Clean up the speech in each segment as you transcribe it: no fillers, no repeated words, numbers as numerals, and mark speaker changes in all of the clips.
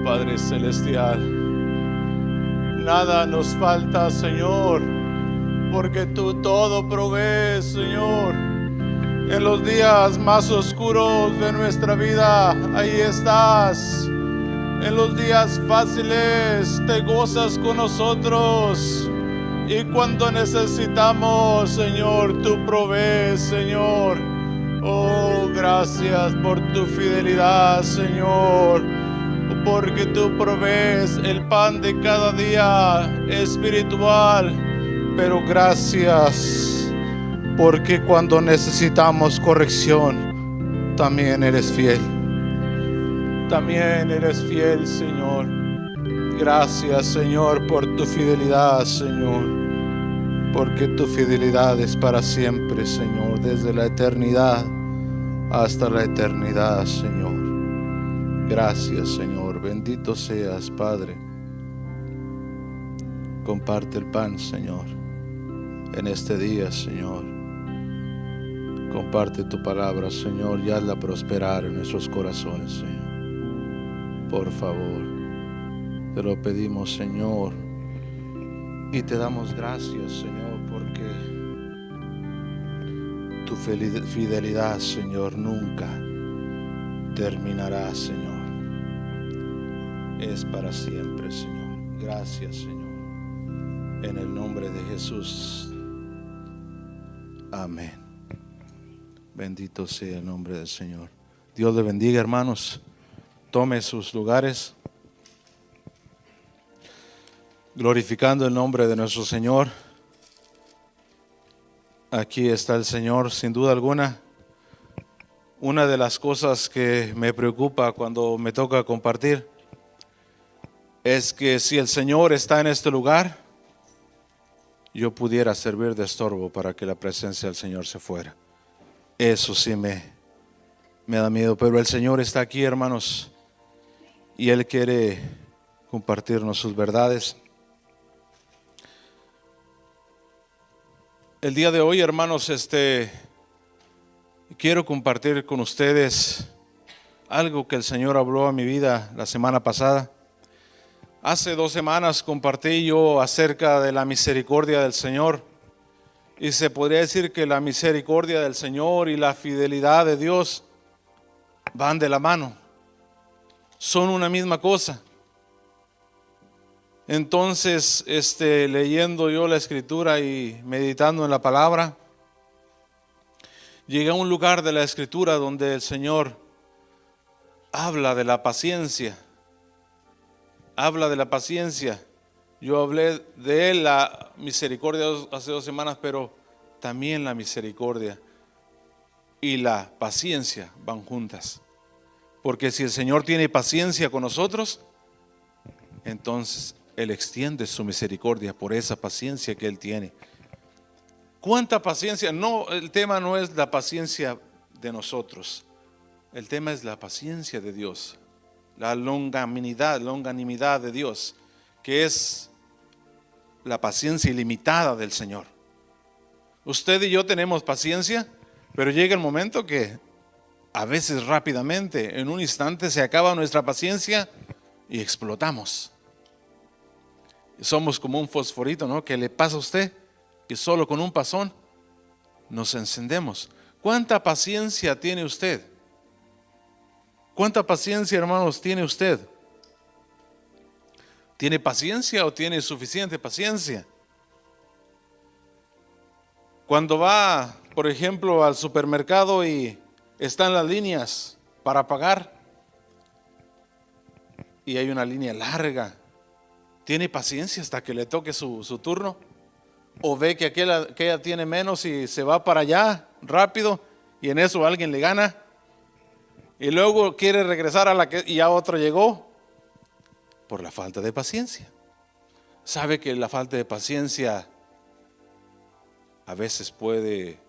Speaker 1: Padre Celestial. Nada nos falta, Señor, porque tú todo provees, Señor. En los días más oscuros de nuestra vida, ahí estás. En los días fáciles te gozas con nosotros. Y cuando necesitamos, Señor, tú provees, Señor. Oh, gracias por tu fidelidad, Señor. Porque tú provees el pan de cada día espiritual. Pero gracias, porque cuando necesitamos corrección, también eres fiel. También eres fiel, Señor. Gracias, Señor, por tu fidelidad, Señor. Porque tu fidelidad es para siempre, Señor, desde la eternidad hasta la eternidad, Señor. Gracias, Señor. Bendito seas, Padre. Comparte el pan, Señor, en este día, Señor. Comparte tu palabra, Señor, y hazla prosperar en nuestros corazones, Señor. Por favor, te lo pedimos, Señor, y te damos gracias, Señor, porque tu fidelidad, Señor, nunca terminará, Señor. Es para siempre, Señor. Gracias, Señor. En el nombre de Jesús. Amén. Bendito sea el nombre del Señor. Dios le bendiga, hermanos. Tome sus lugares. Glorificando el nombre de nuestro Señor. Aquí está el Señor, sin duda alguna. Una de las cosas que me preocupa cuando me toca compartir es que si el Señor está en este lugar, yo pudiera servir de estorbo para que la presencia del Señor se fuera. Eso sí me da miedo, pero el Señor está aquí, hermanos, y Él quiere compartirnos sus verdades. El día de hoy, hermanos, quiero compartir con ustedes algo que el Señor habló a mi vida la semana pasada. Hace 2 semanas compartí yo acerca de la misericordia del Señor. Y se podría decir que la misericordia del Señor y la fidelidad de Dios van de la mano. Son una misma cosa. Entonces, leyendo yo la Escritura y meditando en la palabra, llegué a un lugar de la Escritura donde el Señor habla de la paciencia. Habla de la paciencia. Yo hablé de Él, la misericordia, hace 2 semanas, pero también la misericordia y la paciencia van juntas. Porque si el Señor tiene paciencia con nosotros, entonces Él extiende su misericordia por esa paciencia que Él tiene. ¿Cuánta paciencia? No, el tema no es la paciencia de nosotros. El tema es la paciencia de Dios. La longanimidad de Dios, que es la paciencia ilimitada del Señor. Usted y yo tenemos paciencia, pero llega el momento que a veces rápidamente, en un instante, se acaba nuestra paciencia y explotamos. Somos como un fosforito, ¿no?, que le pasa a usted y solo con un pasón nos encendemos. ¿Cuánta paciencia tiene usted? ¿Cuánta paciencia, hermanos, tiene usted? ¿Tiene paciencia o tiene suficiente paciencia? Cuando va, por ejemplo, al supermercado y están las líneas para pagar y hay una línea larga, ¿tiene paciencia hasta que le toque su turno? ¿O ve que aquella tiene menos y se va para allá rápido y en eso alguien le gana? Y luego quiere regresar a la que ya otro llegó. Por la falta de paciencia. Sabe que la falta de paciencia a veces puede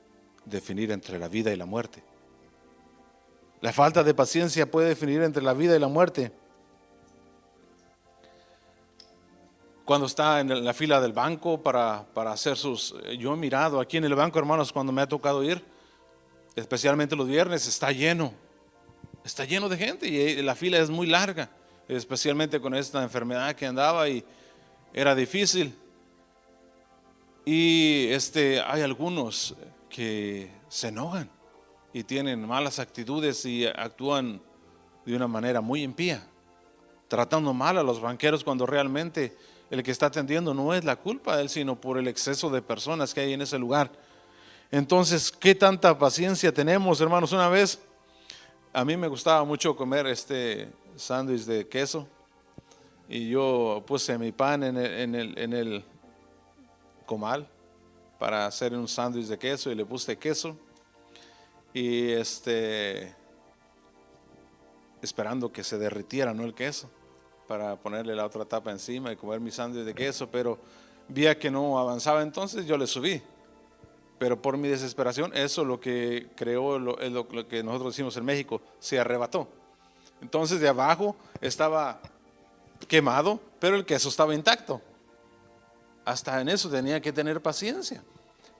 Speaker 1: definir entre la vida y la muerte. La falta de paciencia puede definir entre la vida y la muerte. Cuando está en la fila del banco para hacer yo he mirado aquí en el banco, hermanos, cuando me ha tocado ir, especialmente los viernes, está lleno de gente y la fila es muy larga. especialmente con esta enfermedad que andaba y era difícil. Y hay algunos que se enojan y tienen malas actitudes y actúan de una manera muy impía, tratando mal a los banqueros cuando realmente el que está atendiendo no es la culpa de él, sino por el exceso de personas que hay en ese lugar. Entonces, ¿qué tanta paciencia tenemos, hermanos? Una vez, a mí me gustaba mucho comer sándwich de queso y yo puse mi pan en el comal para hacer un sándwich de queso y le puse queso y esperando que se derritiera, ¿no?, el queso, para ponerle la otra tapa encima y comer mi sándwich de queso, pero vi que no avanzaba, entonces yo le subí. Pero por mi desesperación, eso lo que creó, es lo que nosotros decimos en México, se arrebató. Entonces de abajo estaba quemado, pero el queso estaba intacto. Hasta en eso tenía que tener paciencia.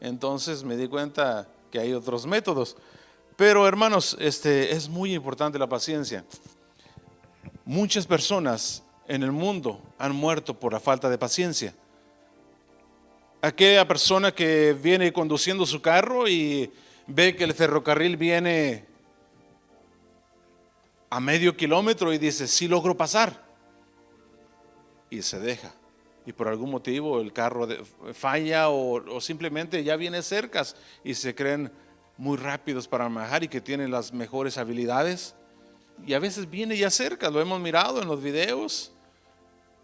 Speaker 1: Entonces me di cuenta que hay otros métodos. Pero hermanos, es muy importante la paciencia. Muchas personas en el mundo han muerto por la falta de paciencia. Aquella persona que viene conduciendo su carro y ve que el ferrocarril viene a medio kilómetro y dice, sí logro pasar. Y se deja. Y por algún motivo el carro falla o simplemente ya viene cerca y se creen muy rápidos para manejar y que tienen las mejores habilidades. Y a veces viene ya cerca, lo hemos mirado en los videos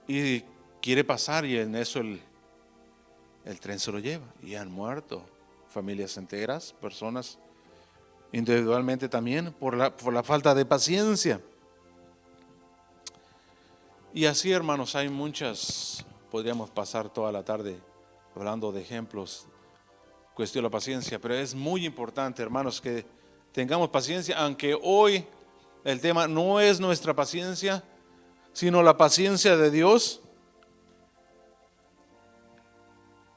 Speaker 1: y quiere pasar y en eso el tren se lo lleva y han muerto familias enteras, personas individualmente también por la falta de paciencia. Y así, hermanos, hay muchas, podríamos pasar toda la tarde hablando de ejemplos, cuestión de la paciencia, pero es muy importante, hermanos, que tengamos paciencia, aunque hoy el tema no es nuestra paciencia, sino la paciencia de Dios.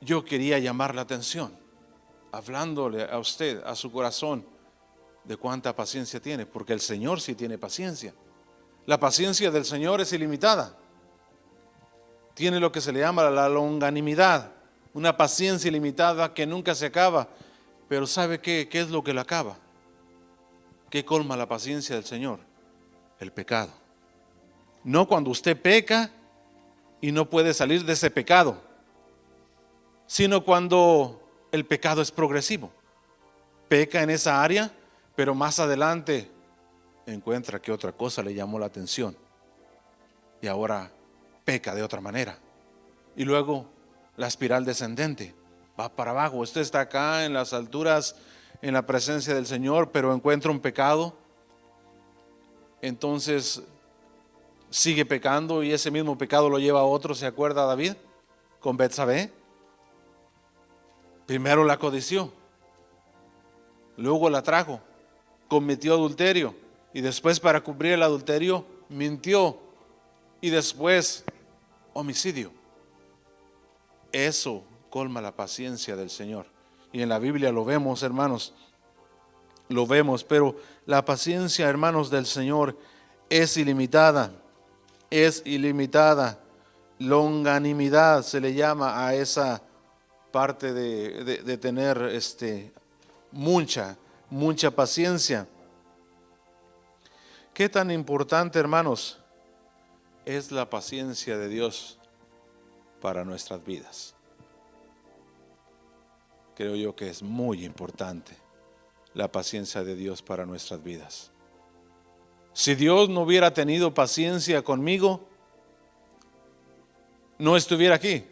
Speaker 1: Yo quería llamar la atención, hablándole a usted, a su corazón, de cuánta paciencia tiene, porque el Señor sí tiene paciencia. La paciencia del Señor es ilimitada. Tiene lo que se le llama la longanimidad, una paciencia ilimitada que nunca se acaba. Pero ¿sabe qué es lo que la acaba? ¿Qué colma la paciencia del Señor? El pecado. No cuando usted peca y no puede salir de ese pecado, sino cuando el pecado es progresivo. Peca en esa área, pero más adelante encuentra que otra cosa le llamó la atención y ahora peca de otra manera. Y luego la espiral descendente va para abajo. Usted está acá en las alturas, en la presencia del Señor, pero encuentra un pecado. Entonces sigue pecando y ese mismo pecado lo lleva a otro. ¿Se acuerda David con Betsabé? Primero la codició, luego la trajo, cometió adulterio y después, para cubrir el adulterio, mintió y después homicidio. Eso colma la paciencia del Señor. Y en la Biblia lo vemos, hermanos, lo vemos, pero la paciencia, hermanos, del Señor es ilimitada, es ilimitada. Longanimidad se le llama a esa parte de tener mucha paciencia. ¿Qué tan importante, hermanos, es la paciencia de Dios para nuestras vidas? Creo yo que es muy importante la paciencia de Dios para nuestras vidas. Si Dios no hubiera tenido paciencia conmigo, no estuviera aquí.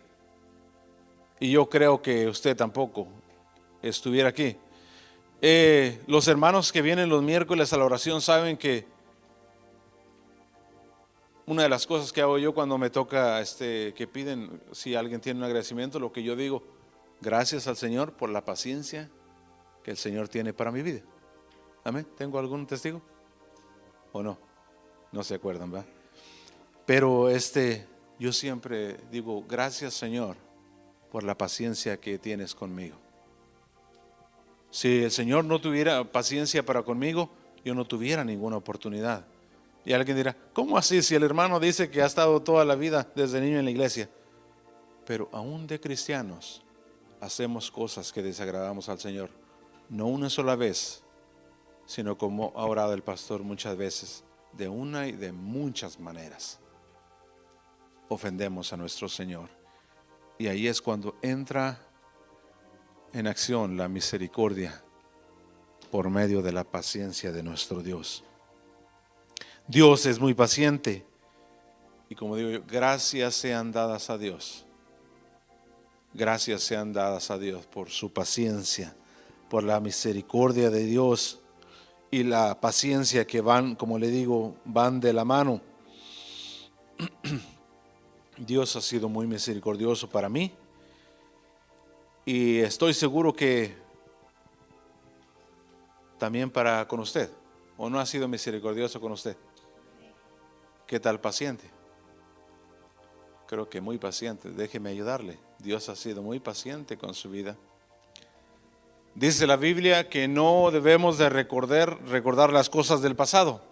Speaker 1: Y yo creo que usted tampoco estuviera aquí. Los hermanos que vienen los miércoles a la oración saben que una de las cosas que hago yo cuando me toca que piden, si alguien tiene un agradecimiento, lo que yo digo, gracias al Señor por la paciencia que el Señor tiene para mi vida. Amén. ¿Tengo algún testigo? ¿O no? No se acuerdan, ¿verdad? Pero yo siempre digo, gracias Señor por la paciencia que tienes conmigo. Si el Señor no tuviera paciencia para conmigo, yo no tuviera ninguna oportunidad Y alguien dirá, ¿cómo así si el hermano dice que ha estado toda la vida desde niño en la iglesia? Pero aún de cristianos hacemos cosas que desagradamos al Señor. No una sola vez, sino como ha orado el pastor muchas veces, de una y de muchas maneras. Ofendemos a nuestro Señor. Y ahí es cuando entra en acción la misericordia por medio de la paciencia de nuestro Dios. Dios es muy paciente. Y como digo yo, gracias sean dadas a Dios. Gracias sean dadas a Dios por su paciencia, por la misericordia de Dios y la paciencia que van, como le digo, van de la mano. Dios ha sido muy misericordioso para mí y estoy seguro que también para con usted. ¿O no ha sido misericordioso con usted? ¿Qué tal paciente? Creo que muy paciente. Déjeme ayudarle. Dios ha sido muy paciente con su vida. Dice la Biblia que no debemos de recordar las cosas del pasado.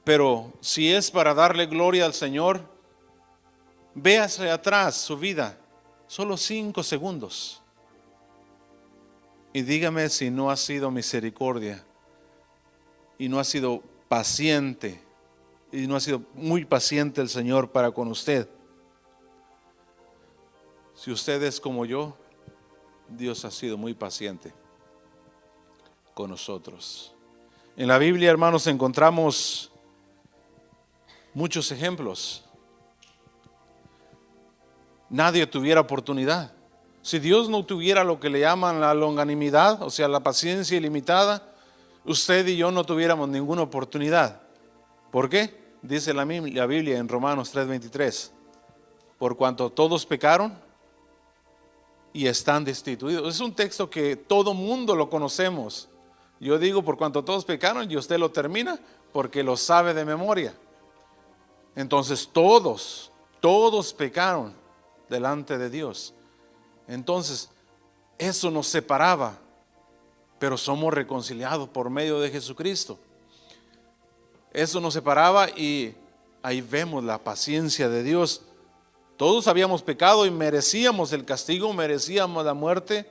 Speaker 1: Pero si es para darle gloria al Señor, véase atrás su vida, solo 5 segundos. Y dígame si no ha sido misericordia y no ha sido paciente y no ha sido muy paciente el Señor para con usted. Si usted es como yo, Dios ha sido muy paciente con nosotros. En la Biblia, hermanos, encontramos muchos ejemplos. Nadie tuviera oportunidad. Si Dios no tuviera lo que le llaman la longanimidad, o sea, la paciencia ilimitada, usted y yo no tuviéramos ninguna oportunidad. ¿Por qué? Dice la Biblia en Romanos 3:23, por cuanto todos pecaron y están destituidos. Es un texto que todo mundo lo conocemos. Yo digo por cuanto todos pecaron y usted lo termina porque lo sabe de memoria. Entonces todos pecaron delante de Dios. Entonces eso nos separaba, pero somos reconciliados por medio de Jesucristo. Eso nos separaba y ahí vemos la paciencia de Dios. Todos habíamos pecado y merecíamos el castigo, merecíamos la muerte.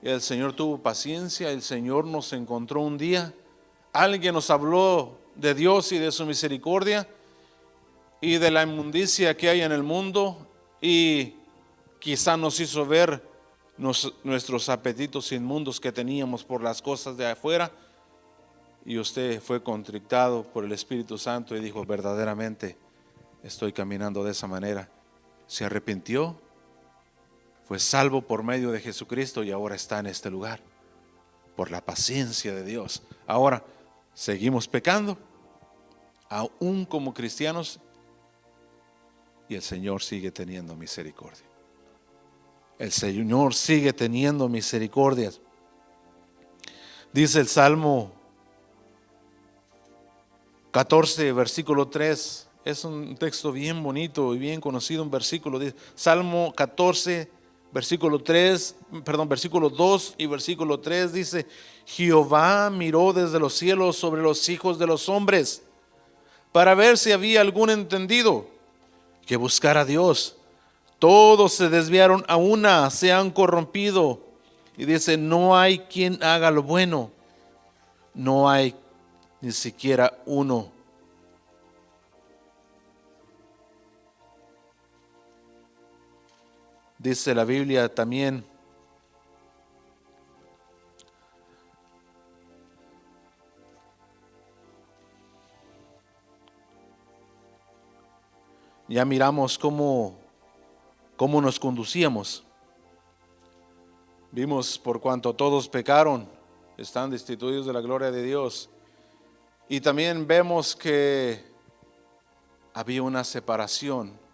Speaker 1: Y el Señor tuvo paciencia, el Señor nos encontró un día. Alguien nos habló de Dios y de su misericordia y de la inmundicia que hay en el mundo, y quizá nos hizo ver nuestros apetitos inmundos que teníamos por las cosas de afuera, y usted fue contrictado por el Espíritu Santo y dijo, verdaderamente estoy caminando de esa manera. Se arrepintió, fue salvo por medio de Jesucristo y ahora está en este lugar por la paciencia de Dios. Ahora seguimos pecando aún como cristianos y el Señor sigue teniendo misericordia. El Señor sigue teniendo misericordia. Dice el Salmo 14, versículo 3. Es un texto bien bonito y bien conocido, un versículo. Dice, Salmo 14, versículo 2 y versículo 3 dice: Jehová miró desde los cielos sobre los hijos de los hombres para ver si había algún entendido que buscara a Dios. Todos se desviaron a una, se han corrompido. Y dice, no hay quien haga lo bueno, no hay ni siquiera uno. Dice la Biblia también, ya miramos cómo nos conducíamos. Vimos por cuanto todos pecaron, están destituidos de la gloria de Dios. Y también vemos que había una separación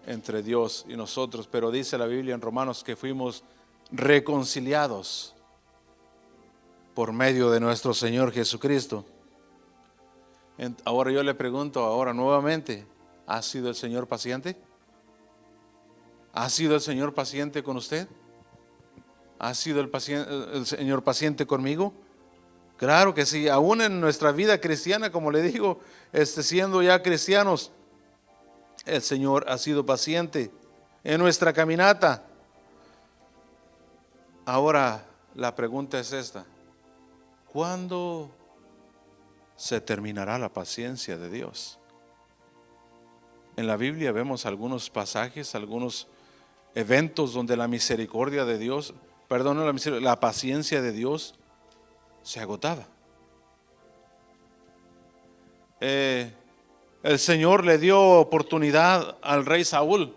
Speaker 1: entre Dios y nosotros, pero dice la Biblia en Romanos que fuimos reconciliados por medio de nuestro Señor Jesucristo. Ahora yo le pregunto ahora nuevamente, ¿ha sido el Señor paciente? ¿Ha sido el Señor paciente con usted? ¿Ha sido el Señor paciente conmigo? Claro que sí, aún en nuestra vida cristiana, como le digo, siendo ya cristianos, el Señor ha sido paciente en nuestra caminata. Ahora la pregunta es esta: ¿cuándo se terminará la paciencia de Dios? En la Biblia vemos algunos pasajes, algunos eventos donde la misericordia de Dios, perdón, no la misericordia, la paciencia de Dios se agotaba. El Señor le dio oportunidad al rey Saúl,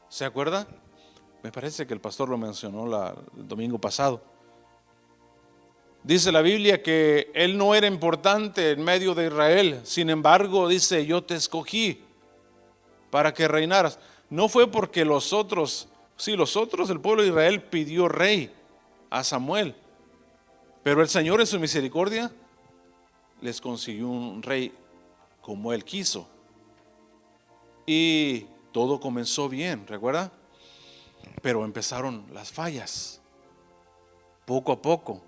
Speaker 1: ¿se acuerda? Me parece que el pastor lo mencionó el domingo pasado. Dice la Biblia que él no era importante en medio de Israel, sin embargo dice: yo te escogí para que reinaras. No fue porque los otros, el pueblo de Israel pidió rey a Samuel, pero el Señor en su misericordia les consiguió un rey como él quiso. Y todo comenzó bien, ¿recuerda? Pero empezaron las fallas, poco a poco,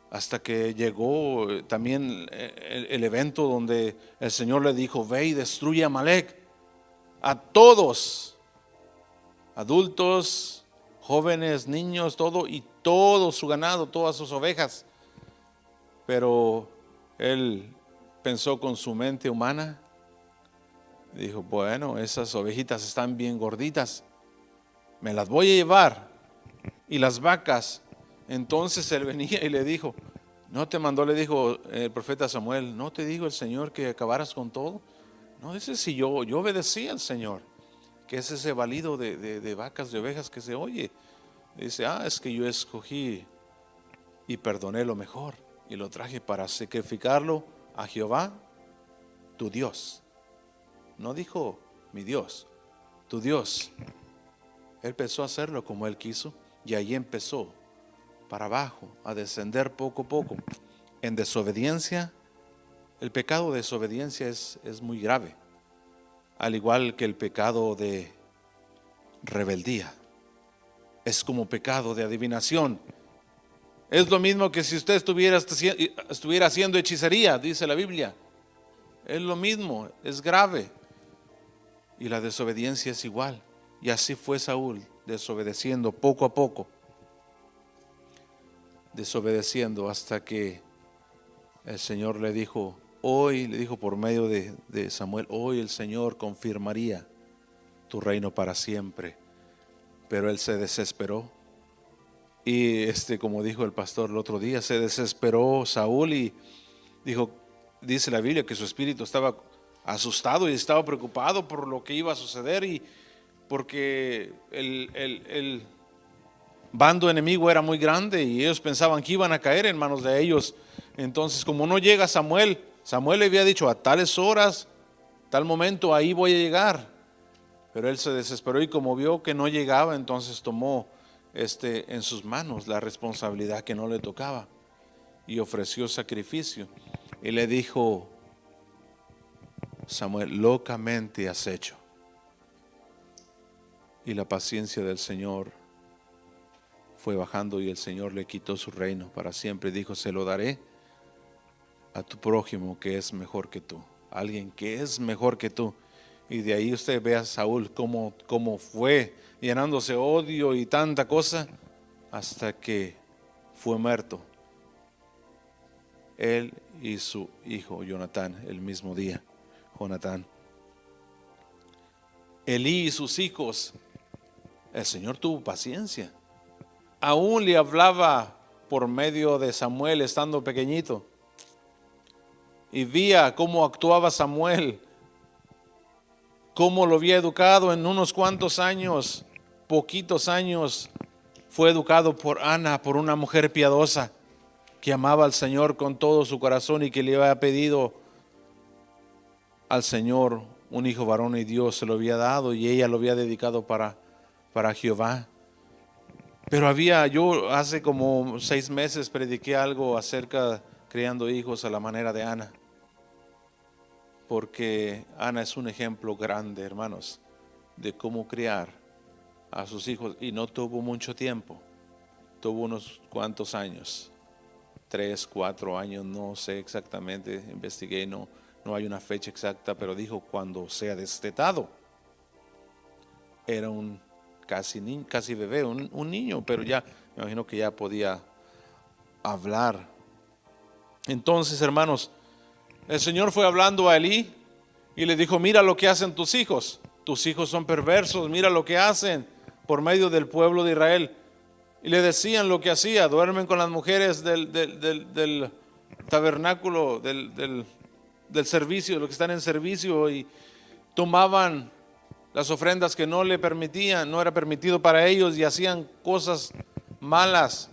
Speaker 1: hasta que llegó también el evento donde el Señor le dijo: ve y destruye a Amalek, a todos, adultos, jóvenes, niños, todo, y todo su ganado, todas sus ovejas. Pero él pensó con su mente humana, dijo: bueno, esas ovejitas están bien gorditas, me las voy a llevar. Y las vacas. Entonces él venía y le dijo: no te mandó, le dijo el profeta Samuel, no te digo el Señor que acabaras con todo. No, dice: si yo obedecí al Señor, que es ese balido de vacas, de ovejas que se oye. Dice: es que yo escogí y perdoné lo mejor y lo traje para sacrificarlo a Jehová, tu Dios. No dijo mi Dios, tu Dios. Él empezó a hacerlo como él quiso, y ahí empezó para abajo, a descender poco a poco en desobediencia. El pecado de desobediencia es muy grave, al igual que el pecado de rebeldía. Es como pecado de adivinación. Es lo mismo que si usted estuviera haciendo hechicería, dice la Biblia. Es lo mismo, es grave. Y la desobediencia es igual. Y así fue Saúl, desobedeciendo poco a poco. Desobedeciendo hasta que el Señor le dijo, hoy, le dijo por medio de Samuel, hoy el Señor confirmaría tu reino para siempre. Pero él se desesperó. Y como dijo el pastor el otro día, se desesperó Saúl y dijo, dice la Biblia que su espíritu estaba asustado y estaba preocupado por lo que iba a suceder, y porque el bando enemigo era muy grande y ellos pensaban que iban a caer en manos de ellos. Entonces, como no llega Samuel le había dicho a tales horas, tal momento, ahí voy a llegar. Pero él se desesperó y como vio que no llegaba, entonces tomó en sus manos la responsabilidad que no le tocaba y ofreció sacrificio. Y le dijo Samuel, locamente has hecho. Y la paciencia del Señor fue bajando y el Señor le quitó su reino para siempre. Dijo, se lo daré a tu prójimo que es mejor que tú, alguien que es mejor que tú. Y de ahí usted ve a Saúl cómo fue llenándose odio y tanta cosa hasta que fue muerto él y su hijo Jonatán el mismo día. Jonatán, Elí y sus hijos, el Señor tuvo paciencia. Aún le hablaba por medio de Samuel estando pequeñito, y veía cómo actuaba Samuel, cómo lo había educado en unos cuantos años, poquitos años. Fue educado por Ana, por una mujer piadosa que amaba al Señor con todo su corazón y que le había pedido al Señor un hijo varón, y Dios se lo había dado y ella lo había dedicado para Jehová. Pero yo hace como 6 meses prediqué algo acerca de criando hijos a la manera de Ana, porque Ana es un ejemplo grande, hermanos, de cómo criar a sus hijos, y no tuvo mucho tiempo, tuvo unos cuantos años, 3, 4 años, no sé exactamente, investigué, no hay una fecha exacta, pero dijo cuando sea destetado. Era un casi bebé, un niño, pero ya me imagino que ya podía hablar. Entonces, hermanos, el Señor fue hablando a Elí y le dijo: mira lo que hacen tus hijos son perversos, mira lo que hacen por medio del pueblo de Israel. Y le decían lo que hacía: duermen con las mujeres del tabernáculo, del servicio, los que están en servicio, y tomaban las ofrendas que no le permitían, no era permitido para ellos, y hacían cosas malas.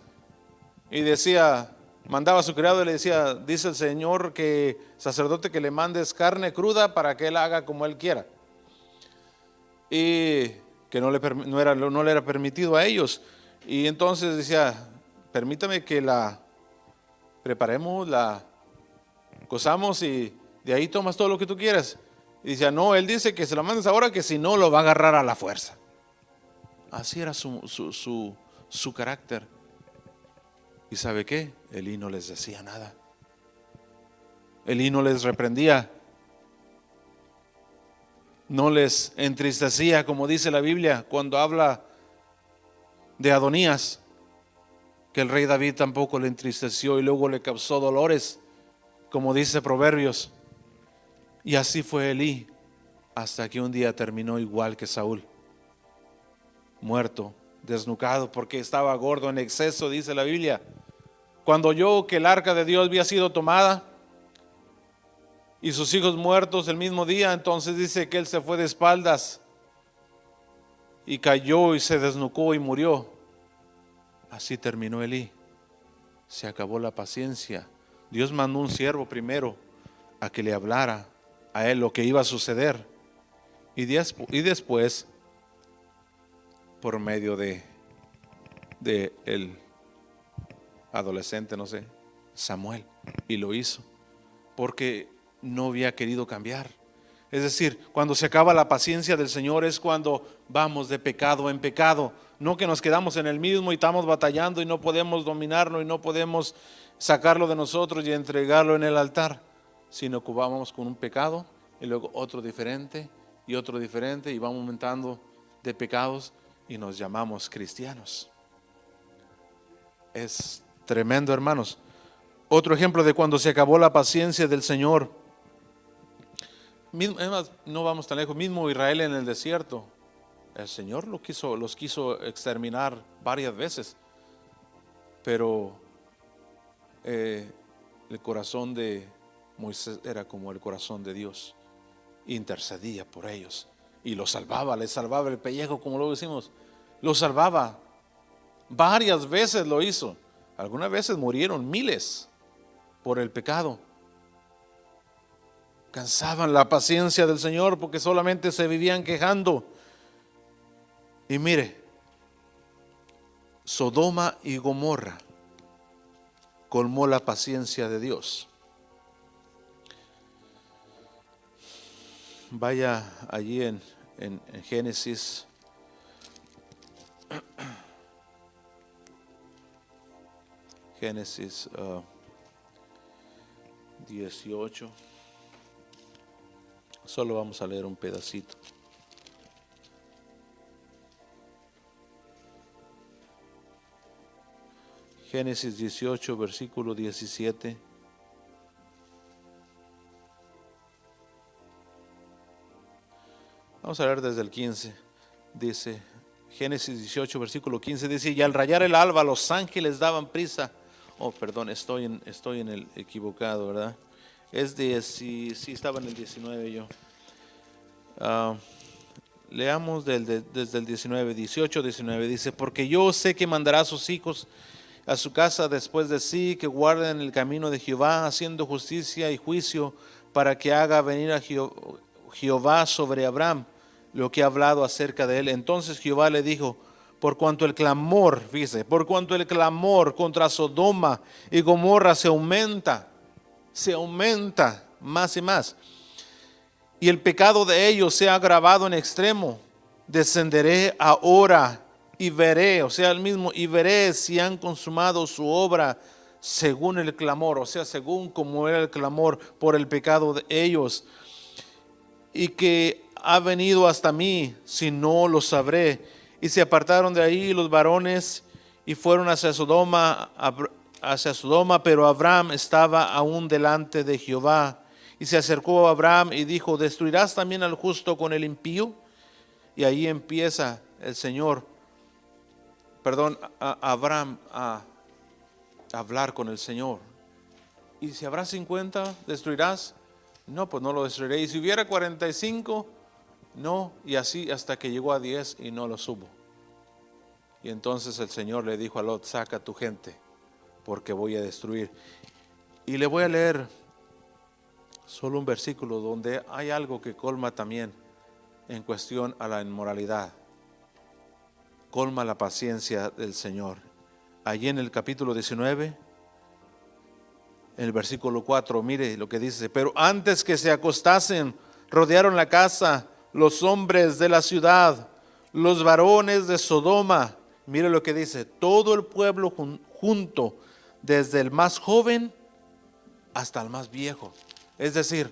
Speaker 1: Y decía, mandaba a su criado y le decía: dice el Señor que sacerdote que le mandes carne cruda para que él haga como él quiera. Y que no le era permitido a ellos. Y entonces decía: permítame que la preparemos, la cozamos y de ahí tomas todo lo que tú quieras. Y decía: no, él dice que se lo mandes ahora, que si no lo va a agarrar a la fuerza. Así era su carácter. ¿Y sabe qué? Elí no les decía nada. Elí no les reprendía, no les entristecía, como dice la Biblia cuando habla de Adonías, que el rey David tampoco le entristeció y luego le causó dolores, como dice Proverbios. Y así fue Elí, hasta que un día terminó igual que Saúl, muerto, desnucado, porque estaba gordo en exceso, dice la Biblia. Cuando oyó que el arca de Dios había sido tomada y sus hijos muertos el mismo día, entonces dice que él se fue de espaldas y cayó y se desnucó y murió. Así terminó Elí. Se acabó la paciencia. Dios mandó un siervo primero a que le hablara a él lo que iba a suceder, y después por medio de el adolescente, no sé, Samuel, y lo hizo porque no había querido cambiar. Es decir, cuando se acaba la paciencia del Señor es cuando vamos de pecado en pecado, no que nos quedamos en el mismo y estamos batallando y no podemos dominarlo y no podemos sacarlo de nosotros y entregarlo en el altar, sino que vamos con un pecado y luego otro diferente y otro diferente, y vamos aumentando de pecados y nos llamamos cristianos. Es tremendo, hermanos. Otro ejemplo de cuando se acabó la paciencia del Señor. Además, no vamos tan lejos, mismo Israel en el desierto. El Señor los quiso exterminar varias veces, pero el corazón de Moisés era como el corazón de Dios. Intercedía por ellos y los salvaba, les salvaba el pellejo, como lo decimos, los salvaba. Varias veces lo hizo. Algunas veces murieron miles por el pecado. Cansaban la paciencia del Señor porque solamente se vivían quejando. Y mire, Sodoma y Gomorra colmó la paciencia de Dios. Vaya allí en Génesis. Génesis 18. Solo vamos a leer un pedacito. Génesis 18, versículo 17. Vamos a leer desde el 15. Dice, Génesis 18, versículo 15, dice: y al rayar el alba los ángeles daban prisa. Oh, perdón, estoy en el equivocado, ¿verdad? Sí, estaba en el 19 yo. Leamos desde el 19, 18, 19. Dice: porque yo sé que mandará a sus hijos a su casa después de sí, que guarden el camino de Jehová, haciendo justicia y juicio, para que haga venir a Jehová sobre Abraham lo que ha hablado acerca de él. Entonces Jehová le dijo: por cuanto el clamor, fíjese, por cuanto el clamor contra Sodoma y Gomorra se aumenta más y más, y el pecado de ellos se ha agravado en extremo, descenderé ahora y veré, o sea, el mismo, y veré si han consumado su obra según el clamor, o sea, según como era el clamor por el pecado de ellos, y que ha venido hasta mí, si no lo sabré. Y se apartaron de ahí los varones y fueron hacia Sodoma, pero Abraham estaba aún delante de Jehová. Y se acercó a Abraham y dijo: ¿destruirás también al justo con el impío? Y ahí empieza el Señor, a Abraham a hablar con el Señor. ¿Y si habrá 50, destruirás? No, pues no lo destruiré. ¿Y si hubiera 45? No. Y así hasta que llegó a 10 y no lo subo. Y entonces el Señor le dijo a Lot: saca a tu gente, porque voy a destruir. Y le voy a leer solo un versículo donde hay algo que colma también en cuestión a la inmoralidad. Colma la paciencia del Señor. Allí en el capítulo 19, en el versículo 4, mire lo que dice: pero antes que se acostasen, rodearon la casa los hombres de la ciudad, los varones de Sodoma. Mire lo que dice: todo el pueblo junto, desde el más joven hasta el más viejo. Es decir,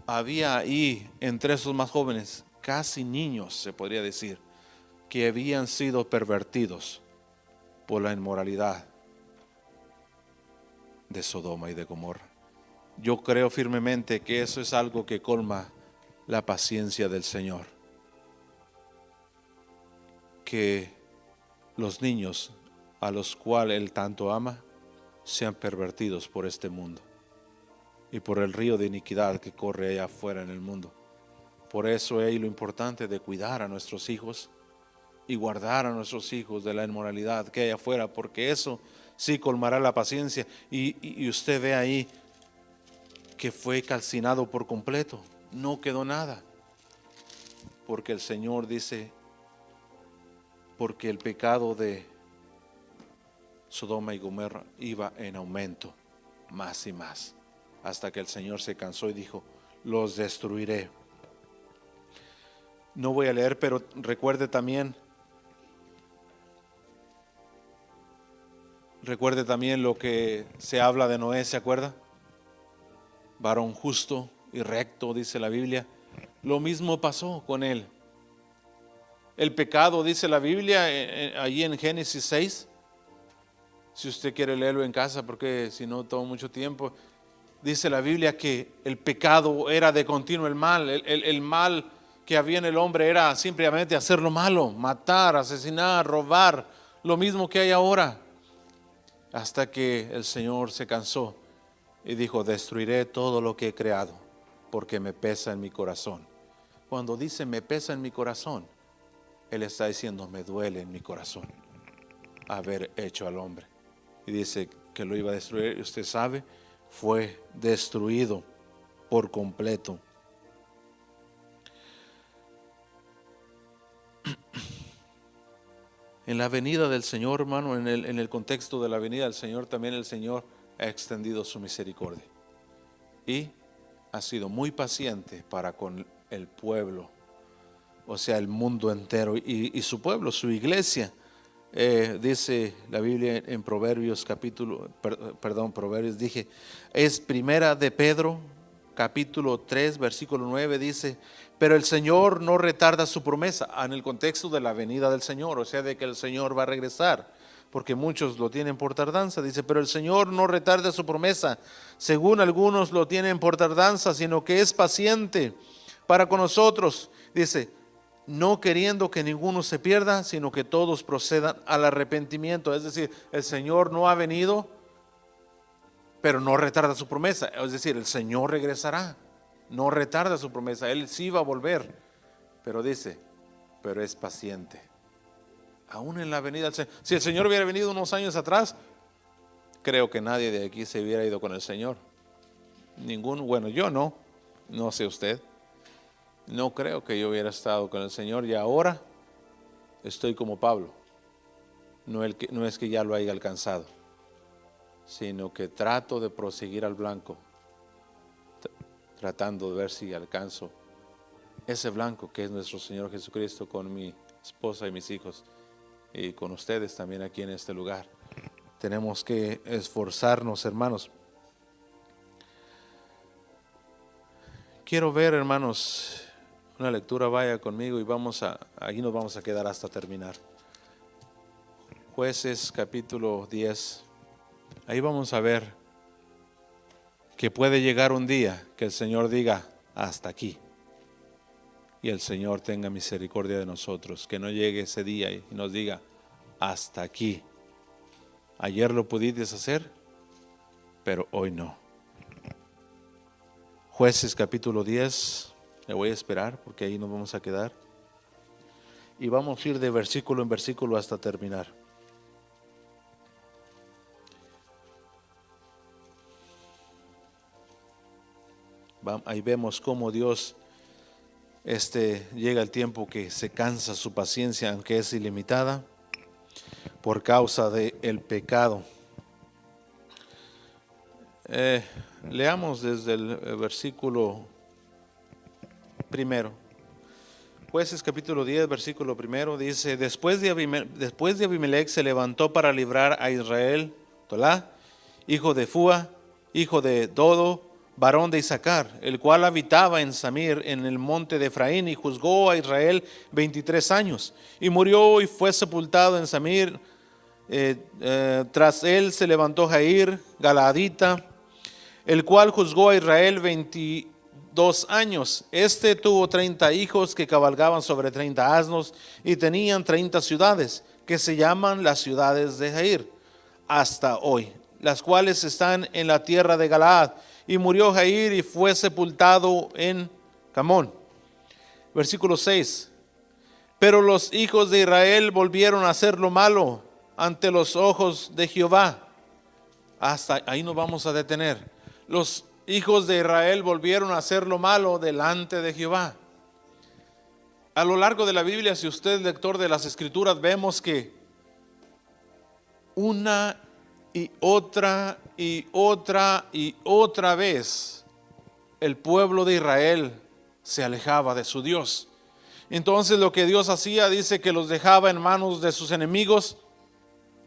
Speaker 1: había ahí entre esos más jóvenes casi niños, se podría decir, que habían sido pervertidos por la inmoralidad de Sodoma y de Gomorra. Yo creo firmemente que eso es algo que colma la paciencia del Señor, que los niños a los cuales Él tanto ama sean pervertidos por este mundo y por el río de iniquidad que corre allá afuera en el mundo. Por eso es lo importante de cuidar a nuestros hijos y guardar a nuestros hijos de la inmoralidad que hay afuera, porque eso sí colmará la paciencia. Y usted ve ahí que fue calcinado por completo, no quedó nada, porque el Señor dice, porque el pecado de Sodoma y Gomorra iba en aumento, más y más, hasta que el Señor se cansó y dijo: los destruiré. No voy a leer, pero recuerde también lo que se habla de Noé, ¿se acuerda? Varón justo y recto, dice la Biblia. Lo mismo pasó con él. El pecado, dice la Biblia, allí en Génesis 6, si usted quiere leerlo en casa, porque si no toma mucho tiempo, dice la Biblia que el pecado era de continuo el mal. El mal que había en el hombre era simplemente hacer lo malo, matar, asesinar, robar, lo mismo que hay ahora. Hasta que el Señor se cansó y dijo: destruiré todo lo que he creado, porque me pesa en mi corazón. Cuando dice me pesa en mi corazón, Él está diciendo: me duele en mi corazón haber hecho al hombre. Y dice que lo iba a destruir, y usted sabe, fue destruido por completo. En la venida del Señor, hermano, en el contexto de la venida del Señor, también el Señor ha extendido su misericordia y ha sido muy paciente para con el pueblo, o sea, el mundo entero y su pueblo, su iglesia. Dice la Biblia en Proverbios Proverbios, es primera de Pedro, capítulo 3, versículo 9, dice: pero el Señor no retarda su promesa, en el contexto de la venida del Señor, o sea, de que el Señor va a regresar, porque muchos lo tienen por tardanza. Dice: pero el Señor no retarda su promesa, según algunos lo tienen por tardanza, sino que es paciente para con nosotros. Dice: no queriendo que ninguno se pierda, sino que todos procedan al arrepentimiento. Es decir, el Señor no ha venido, pero no retarda su promesa. Es decir, el Señor regresará, no retarda su promesa, Él sí va a volver. Pero dice, pero es paciente. Aún en la venida del Señor. Si el Señor hubiera venido unos años atrás, creo que nadie de aquí se hubiera ido con el Señor. Ninguno, bueno, yo no sé usted. No creo que yo hubiera estado con el Señor, y ahora estoy como Pablo. No es que ya lo haya alcanzado, sino que trato de proseguir al blanco, tratando de ver si alcanzo ese blanco que es nuestro Señor Jesucristo, con mi esposa y mis hijos, y con ustedes también aquí en este lugar. tenemos que esforzarnos, hermanos. Quiero ver, hermanos, una lectura, vaya conmigo y ahí nos vamos a quedar hasta terminar. Jueces capítulo 10. Ahí vamos a ver que puede llegar un día que el Señor diga hasta aquí. Y el Señor tenga misericordia de nosotros, que no llegue ese día y nos diga hasta aquí. Ayer lo pudiste hacer, pero hoy no. Jueces capítulo 10, le voy a esperar porque ahí nos vamos a quedar. Y vamos a ir de versículo en versículo hasta terminar. Ahí vemos cómo Dios llega el tiempo que se cansa su paciencia, aunque es ilimitada, por causa del pecado. Leamos desde el versículo primero. Jueces capítulo 10, versículo primero, dice: Después de Abimelech se levantó para librar a Israel Tolá, hijo de Fúa, hijo de Dodo, varón de Isaacar, el cual habitaba en Samir, en el monte de Efraín, y juzgó a Israel 23 años. Y murió y fue sepultado en Samir. Tras él se levantó Jair, Galaadita, el cual juzgó a Israel 22 años. Tuvo 30 hijos que cabalgaban sobre 30 asnos y tenían 30 ciudades, que se llaman las ciudades de Jair, hasta hoy, las cuales están en la tierra de Galaad. Y murió Jair y fue sepultado en Camón. Versículo 6. Pero los hijos de Israel volvieron a hacer lo malo ante los ojos de Jehová. Hasta ahí nos vamos a detener. Los hijos de Israel volvieron a hacer lo malo delante de Jehová. A lo largo de la Biblia, si usted es lector de las Escrituras, vemos que una y otra vez el pueblo de Israel se alejaba de su Dios. Entonces lo que Dios hacía, dice que los dejaba en manos de sus enemigos,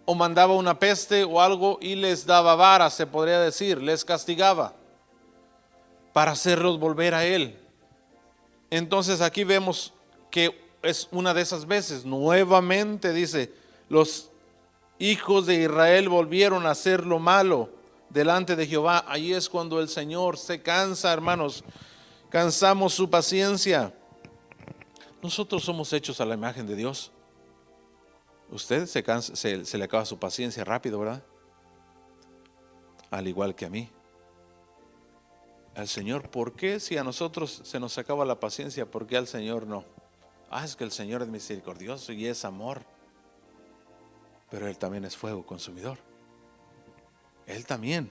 Speaker 1: o mandaba una peste o algo y les daba vara, se podría decir, les castigaba para hacerlos volver a Él. Entonces aquí vemos que es una de esas veces. Nuevamente dice, los hijos de Israel volvieron a hacer lo malo delante de Jehová. Ahí es cuando el Señor se cansa, hermanos. Cansamos su paciencia. Nosotros somos hechos a la imagen de Dios. Usted se le acaba su paciencia rápido, ¿verdad? Al igual que a mí. Al Señor, ¿por qué si a nosotros se nos acaba la paciencia? ¿Por qué al Señor no? Es que el Señor es misericordioso y es amor. Pero Él también es fuego consumidor. Él también.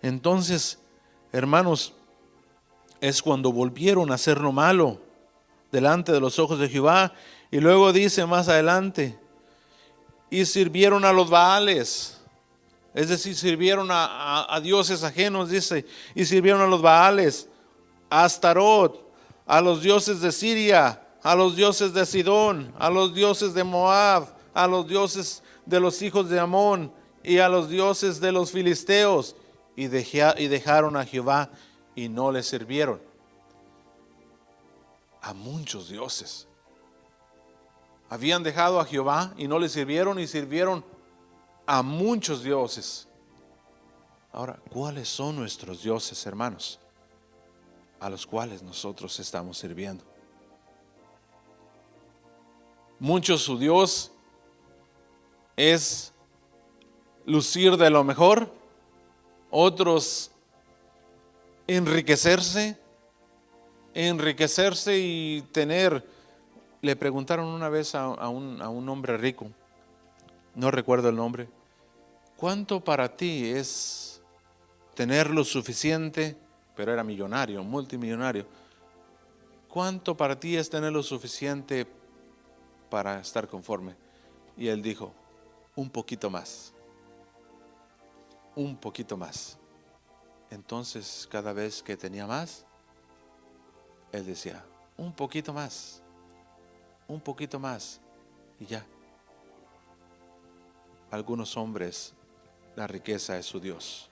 Speaker 1: Entonces, hermanos, es cuando volvieron a hacer lo malo delante de los ojos de Jehová. Y luego dice más adelante, y sirvieron a los Baales. Es decir, sirvieron a dioses ajenos, dice, y sirvieron a los Baales, a Astarot, a los dioses de Siria, a los dioses de Sidón, a los dioses de Moab, a los dioses de los hijos de Amón y a los dioses de los filisteos, y dejaron a Jehová y no le sirvieron. A muchos dioses. Habían dejado a Jehová y no le sirvieron, y sirvieron a muchos dioses. Ahora, ¿cuáles son nuestros dioses, hermanos, a los cuales nosotros estamos sirviendo? Muchos, su Dios es lucir de lo mejor, otros enriquecerse y tener. Le preguntaron una vez a un hombre rico, no recuerdo el nombre, ¿cuánto para ti es tener lo suficiente? Pero era millonario, multimillonario. ¿Cuánto para ti es tener lo suficiente para estar conforme? Y él dijo, un poquito más. Un poquito más. Entonces, cada vez que tenía más, él decía, un poquito más. Un poquito más. Y ya. Algunos hombres la riqueza es su Dios.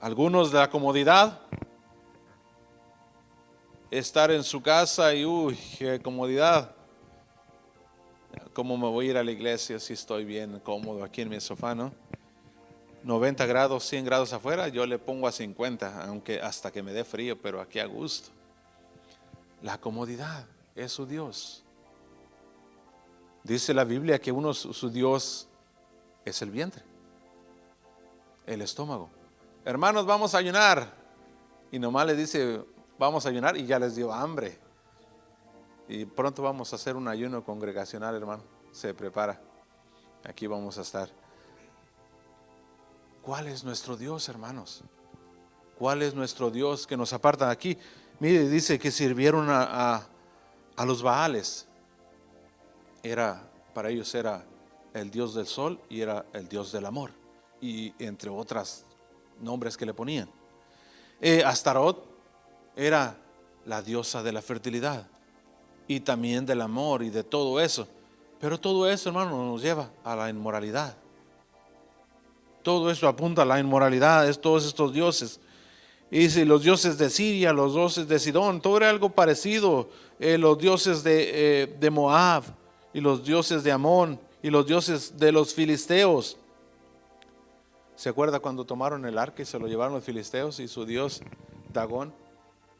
Speaker 1: Algunos de la comodidad, estar en su casa y qué comodidad. ¿Cómo me voy a ir a la iglesia si estoy bien cómodo aquí en mi sofá, no? 90 grados, 100 grados afuera, yo le pongo a 50, aunque hasta que me dé frío, pero aquí a gusto. La comodidad es su Dios. Dice la Biblia que su Dios es el vientre, el estómago. Hermanos, vamos a ayunar. Y nomás le dice, vamos a ayunar y ya les dio hambre. Y pronto vamos a hacer un ayuno congregacional, hermano. Se prepara. Aquí vamos a estar. ¿Cuál es nuestro Dios, hermanos? ¿Cuál es nuestro Dios que nos aparta de aquí? Mire, dice que sirvieron a los Baales. Para ellos era el Dios del sol y era el Dios del amor. Y entre otros nombres que le ponían. Astarot era la diosa de la fertilidad y también del amor y de todo eso. Pero todo eso, hermano, nos lleva a la inmoralidad. Todo eso apunta a la inmoralidad, es todos estos dioses. Y dice, los dioses de Siria, los dioses de Sidón, todo era algo parecido. Los dioses de Moab y los dioses de Amón y los dioses de los filisteos. ¿Se acuerda cuando tomaron el arca y se lo llevaron los filisteos y su dios Dagón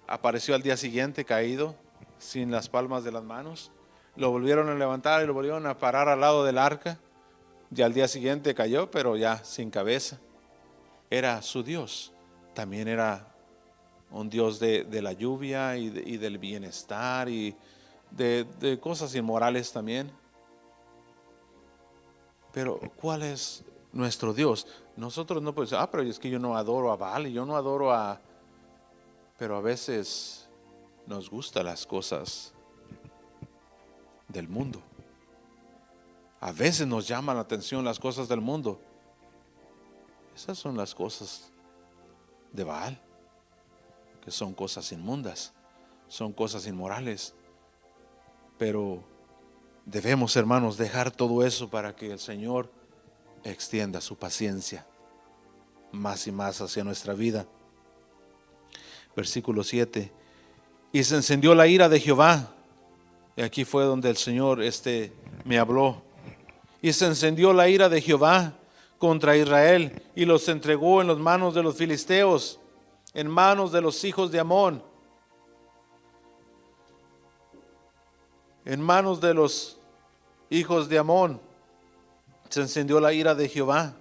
Speaker 1: apareció al día siguiente caído, sin las palmas de las manos? Lo volvieron a levantar y lo volvieron a parar al lado del arca. Y al día siguiente cayó, pero ya sin cabeza. Era su Dios. También era un Dios de la lluvia y del bienestar y de cosas inmorales también. Pero ¿cuál es nuestro Dios? Nosotros no podemos decir, pero es que yo no adoro a Baal y yo no adoro a... Pero a veces nos gustan las cosas del mundo. A veces nos llaman la atención las cosas del mundo. Esas son las cosas de Baal, que son cosas inmundas, son cosas inmorales. Pero debemos, hermanos, dejar todo eso para que el Señor extienda su paciencia más y más hacia nuestra vida. Versículo 7. Y se encendió la ira de Jehová. Y aquí fue donde el Señor me habló. Y se encendió la ira de Jehová contra Israel y los entregó en las manos de los filisteos, en manos de los hijos de Amón, en manos de los hijos de Amón. Se encendió la ira de Jehová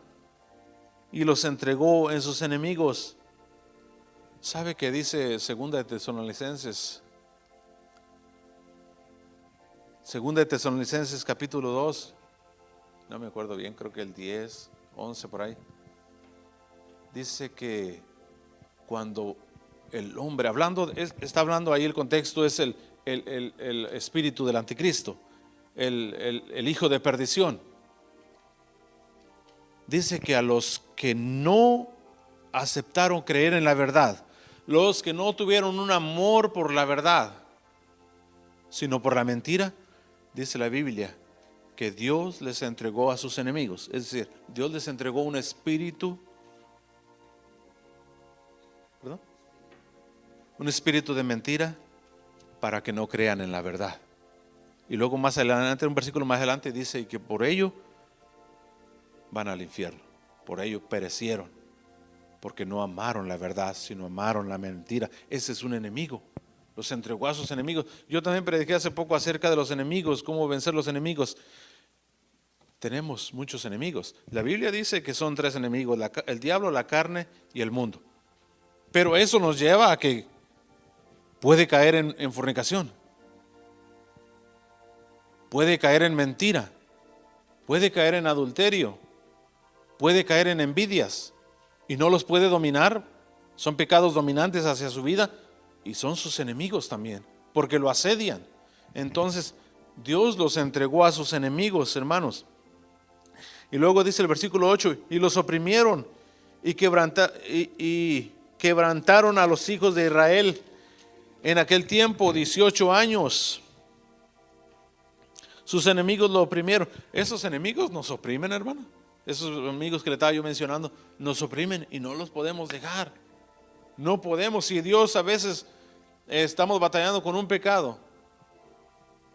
Speaker 1: y los entregó en sus enemigos. ¿Sabe qué dice 2 Tesalonicenses? 2 Tesalonicenses capítulo 2. No me acuerdo bien, creo que el 10, 11 por ahí. Dice que cuando el hombre, está hablando ahí, el contexto es el espíritu del anticristo, el hijo de perdición. Dice que a los que no aceptaron creer en la verdad, los que no tuvieron un amor por la verdad, sino por la mentira, dice la Biblia, que Dios les entregó a sus enemigos. Es decir, Dios les entregó un espíritu, ¿perdón? Un espíritu de mentira para que no crean en la verdad. Y luego más adelante, un versículo más adelante dice que por ello van al infierno, por ello perecieron, porque no amaron la verdad, sino amaron la mentira. Ese es un enemigo. Los entregó a sus enemigos. Yo también prediqué hace poco acerca de los enemigos, cómo vencer los enemigos. Tenemos muchos enemigos. La Biblia dice que son 3 enemigos: el diablo, la carne y el mundo. Pero eso nos lleva a que puede caer en fornicación, puede caer en mentira, puede caer en adulterio, puede caer en envidias y no los puede dominar. Son pecados dominantes hacia su vida y son sus enemigos también, porque lo asedian. Entonces Dios los entregó a sus enemigos, hermanos. Y luego dice el versículo 8, y los oprimieron y quebrantaron a los hijos de Israel en aquel tiempo 18 años. Sus enemigos lo oprimieron. Esos enemigos nos oprimen, hermano. esos amigos que le estaba yo mencionando, nos oprimen y no los podemos dejar. No podemos. Si Dios a veces estamos batallando con un pecado,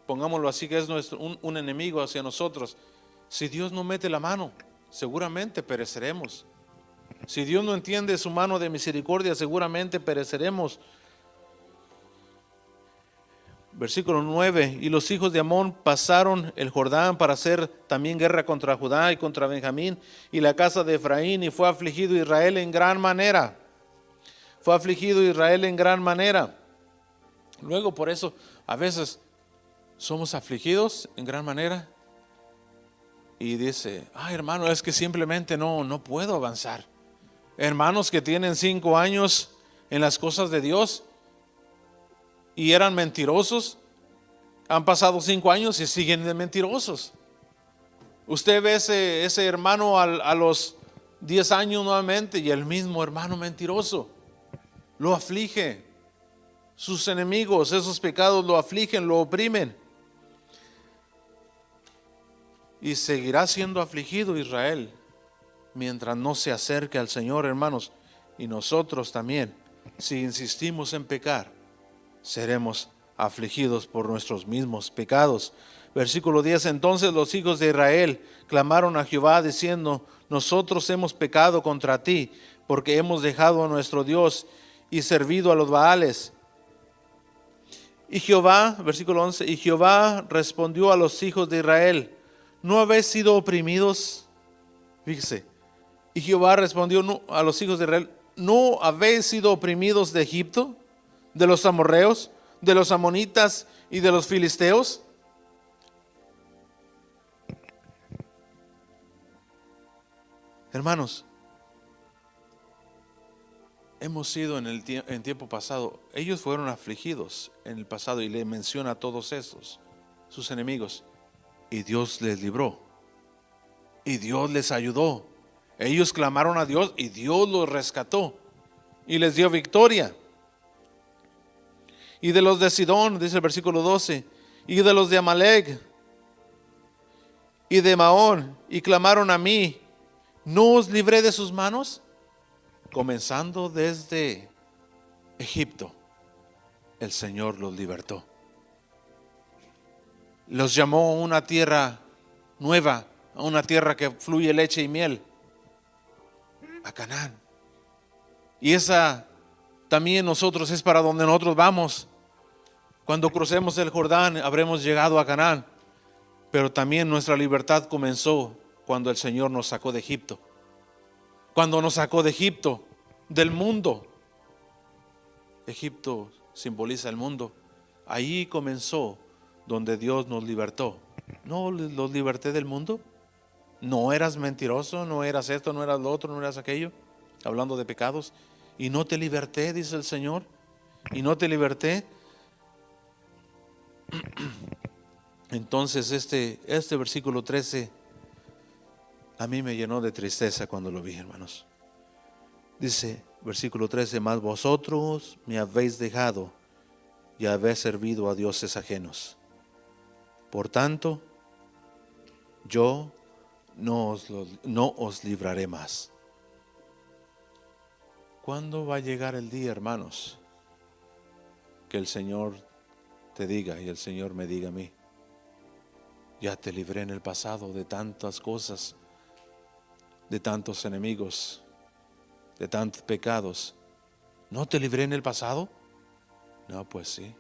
Speaker 1: pongámoslo así, que es un enemigo hacia nosotros. Si Dios no mete la mano, seguramente pereceremos. Si Dios no entiende su mano de misericordia, seguramente pereceremos. Versículo 9, y los hijos de Amón pasaron el Jordán para hacer también guerra contra Judá y contra Benjamín y la casa de Efraín, y fue afligido Israel en gran manera. Fue afligido Israel en gran manera. Luego, por eso, a veces somos afligidos en gran manera y dice, hermano, es que simplemente no puedo avanzar. Hermanos que tienen 5 años en las cosas de Dios y eran mentirosos, han pasado 5 años y siguen de mentirosos. Usted ve ese hermano a los 10 años nuevamente y el mismo hermano mentiroso lo aflige. Sus enemigos, esos pecados lo afligen, lo oprimen. Y seguirá siendo afligido Israel mientras no se acerque al Señor, hermanos. Y nosotros también, si insistimos en pecar, seremos afligidos por nuestros mismos pecados. Versículo 10, entonces los hijos de Israel clamaron a Jehová diciendo, nosotros hemos pecado contra ti, porque hemos dejado a nuestro Dios y servido a los Baales. Y Jehová, versículo 11, y Jehová respondió a los hijos de Israel, ¿no habéis sido oprimidos? Fíjese, y Jehová respondió a los hijos de Israel, ¿no habéis sido oprimidos de Egipto, de los amorreos, de los amonitas y de los filisteos? Hermanos, hemos sido en tiempo pasado, ellos fueron afligidos en el pasado y le menciona a todos estos, sus enemigos, y Dios les libró, y Dios les ayudó. Ellos clamaron a Dios y Dios los rescató y les dio victoria. Y de los de Sidón, dice el versículo 12, y de los de Amalek y de Maón, y clamaron a mí, ¿no os libré de sus manos? Comenzando desde Egipto, el Señor los libertó. Los llamó a una tierra nueva, a una tierra que fluye leche y miel, a Canaán. Y esa también nosotros es para donde nosotros vamos. Cuando crucemos el Jordán habremos llegado a Canaán. Pero también nuestra libertad comenzó cuando el Señor nos sacó de Egipto. Cuando nos sacó de Egipto, del mundo. Egipto simboliza el mundo. Ahí comenzó donde Dios nos libertó. ¿No los liberté del mundo? ¿No eras mentiroso? ¿No eras esto? ¿No eras lo otro? ¿No eras aquello? Hablando de pecados. Y no te liberté, dice el Señor. Y no te liberté. Entonces este versículo 13 a mí me llenó de tristeza cuando lo vi, hermanos. Dice, versículo 13, mas vosotros me habéis dejado y habéis servido a dioses ajenos. Por tanto, yo no os libraré más. ¿Cuándo va a llegar el día, hermanos, que el Señor te diga y el Señor me diga a mí, ya te libré en el pasado de tantas cosas, de tantos enemigos, de tantos pecados? ¿No te libré en el pasado? No, pues sí.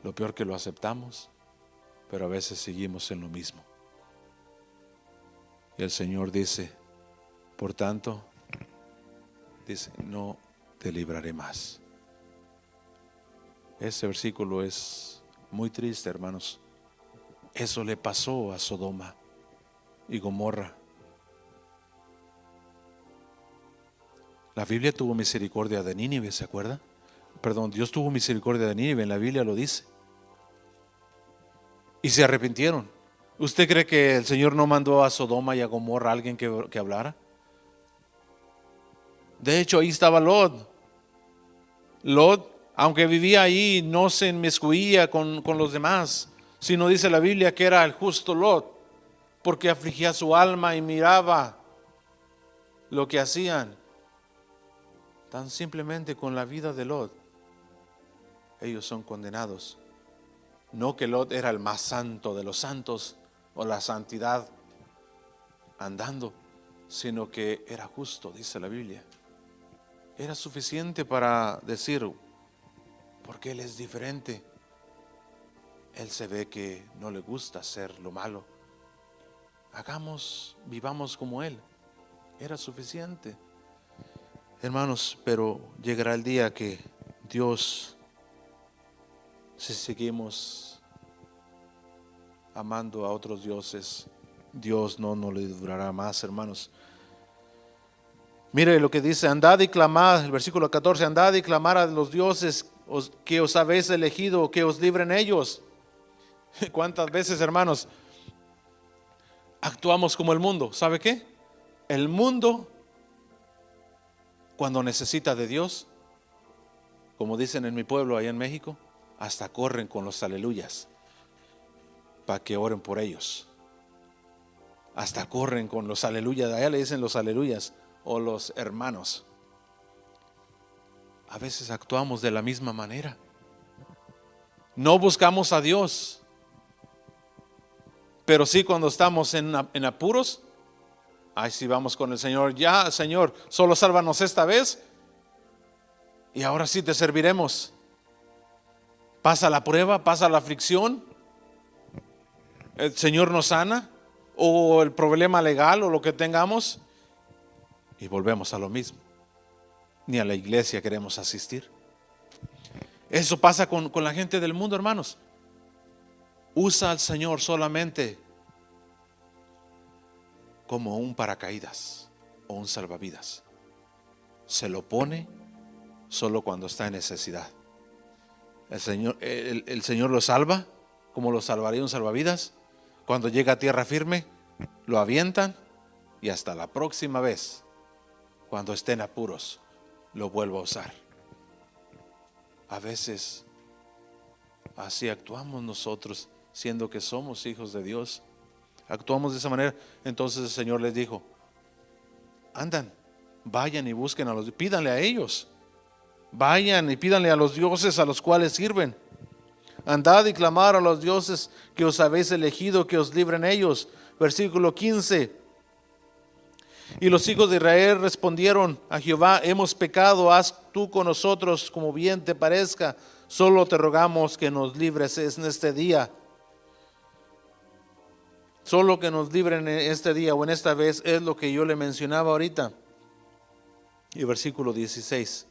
Speaker 1: Lo peor que lo aceptamos, pero a veces seguimos en lo mismo. Y el Señor dice, por tanto, dice, no te libraré más. Ese versículo es muy triste, hermanos. Eso le pasó a Sodoma y Gomorra. La Biblia tuvo misericordia de Nínive, ¿se acuerda? Perdón, Dios tuvo misericordia de Nínive, en la Biblia lo dice. Y se arrepintieron. ¿Usted cree que el Señor no mandó a Sodoma y a Gomorra a alguien que hablara? De hecho, ahí estaba Lot. Lot, aunque vivía ahí, no se inmiscuía con los demás, sino dice la Biblia que era el justo Lot. porque afligía su alma y miraba lo que hacían. Tan simplemente con la vida de Lot, ellos son condenados. No que Lot era el más santo de los santos o la santidad andando, sino que era justo, dice la Biblia. Era suficiente para decir, porque él es diferente. Él se ve que no le gusta hacer lo malo. Vivamos como él. Era suficiente. Hermanos, pero llegará el día que Dios, si seguimos amando a otros dioses, Dios no le durará más, hermanos. Mire lo que dice: andad y clamad, el versículo 14, andad y clamad a los dioses que os habéis elegido, que os libren ellos. ¿Cuántas veces, hermanos, actuamos como el mundo? ¿Sabe qué? El mundo, cuando necesita de Dios, como dicen en mi pueblo allá en México, hasta corren con los aleluyas para que oren por ellos. Hasta corren con los aleluyas. Allá le dicen los aleluyas o los hermanos. A veces actuamos de la misma manera. No buscamos a Dios, pero sí cuando estamos en apuros, ahí sí vamos con el Señor. Ya, Señor, solo sálvanos esta vez y ahora sí te serviremos. Pasa la prueba, pasa la aflicción, el Señor nos sana, o el problema legal o lo que tengamos, y volvemos a lo mismo. Ni a la iglesia queremos asistir. Eso pasa con la gente del mundo, hermanos. Usa al Señor solamente como un paracaídas o un salvavidas. Se lo pone solo cuando está en necesidad. El Señor lo salva como lo salvaría un salvavidas. Cuando llega a tierra firme, lo avientan y hasta la próxima vez, cuando estén apuros, lo vuelvo a usar. A veces así actuamos nosotros, siendo que somos hijos de Dios. Actuamos de esa manera. Entonces el Señor les dijo: andan, vayan y busquen pídanle a ellos. Vayan y pídanle a los dioses a los cuales sirven. Andad y clamad a los dioses que os habéis elegido, que os libren ellos. Versículo 15. Y los hijos de Israel respondieron a Jehová: hemos pecado, haz tú con nosotros como bien te parezca. Solo te rogamos que nos libres en este día. Solo que nos libren en este día o en esta vez, es lo que yo le mencionaba ahorita. Y versículo 16.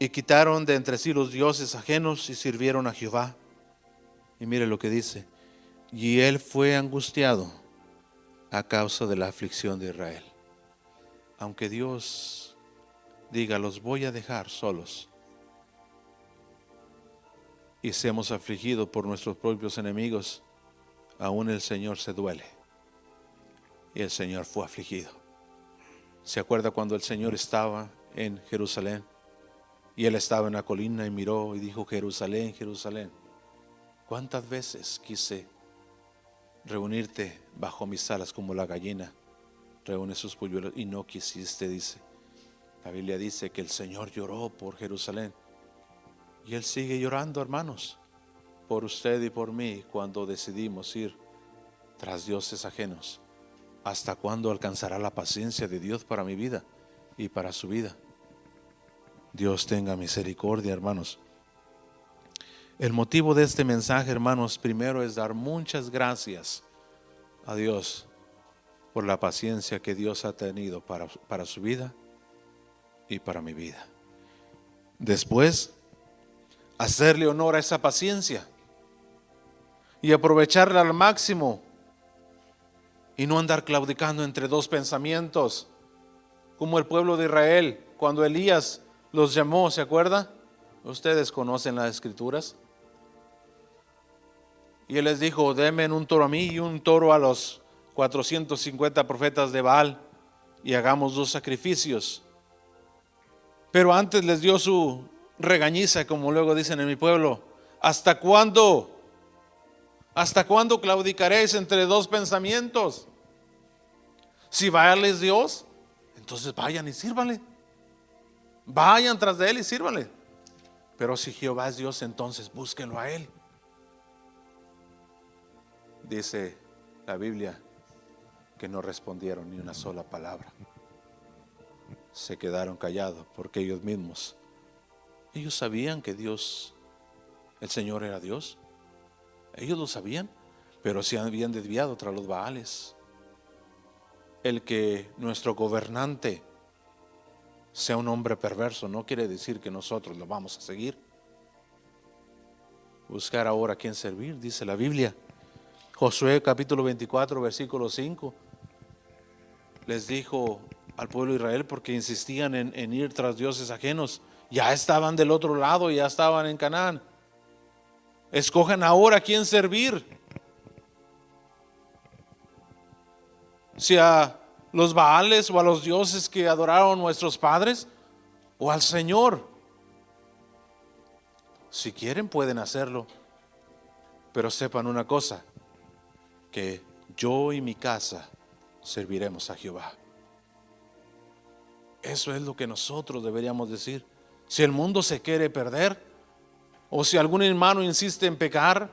Speaker 1: Y quitaron de entre sí los dioses ajenos y sirvieron a Jehová. Y mire lo que dice: y él fue angustiado a causa de la aflicción de Israel. Aunque Dios diga: los voy a dejar solos, y seamos afligidos por nuestros propios enemigos, aún el Señor se duele. Y el Señor fue afligido. ¿Se acuerda cuando el Señor estaba en Jerusalén? Y él estaba en la colina y miró y dijo: Jerusalén, Jerusalén, ¿cuántas veces quise reunirte bajo mis alas como la gallina reúne sus polluelos y no quisiste? Dice la Biblia, dice que el Señor lloró por Jerusalén, y Él sigue llorando, hermanos, por usted y por mí cuando decidimos ir tras dioses ajenos. ¿Hasta cuándo alcanzará la paciencia de Dios para mi vida y para su vida? Dios tenga misericordia, hermanos. El motivo de este mensaje, hermanos, primero es dar muchas gracias a Dios por la paciencia que Dios ha tenido para su vida y para mi vida. Después, hacerle honor a esa paciencia y aprovecharla al máximo, y no andar claudicando entre dos pensamientos, como el pueblo de Israel cuando Elías los llamó. ¿Se acuerda? Ustedes conocen las escrituras. Y él les dijo: denme un toro a mí y un toro a los 450 profetas de Baal, y hagamos 2 sacrificios. Pero antes les dio su regañiza, como luego dicen en mi pueblo: ¿hasta cuándo ¿Hasta cuándo claudicaréis entre dos pensamientos? Si Baal es Dios, entonces vayan y sírvanle. Vayan tras de él y sírvanle. Pero si Jehová es Dios, entonces búsquenlo a él. Dice la Biblia que no respondieron ni una sola palabra. Se quedaron callados porque ellos mismos, ellos sabían que Dios, el Señor era Dios. Ellos lo sabían, pero se habían desviado tras los Baales. El que nuestro gobernante sea un hombre perverso no quiere decir que nosotros lo vamos a seguir. Buscar ahora a quién servir, dice la Biblia. Josué capítulo 24 versículo 5 les dijo al pueblo de Israel, porque insistían en ir tras dioses ajenos, ya estaban del otro lado, ya estaban en Canaán. Escojan ahora a quién servir. Si a los Baales o a los dioses que adoraron nuestros padres, o al Señor. Si quieren pueden hacerlo, pero sepan una cosa, que yo y mi casa serviremos a Jehová. Eso es lo que nosotros deberíamos decir. Si el mundo se quiere perder, o si algún hermano insiste en pecar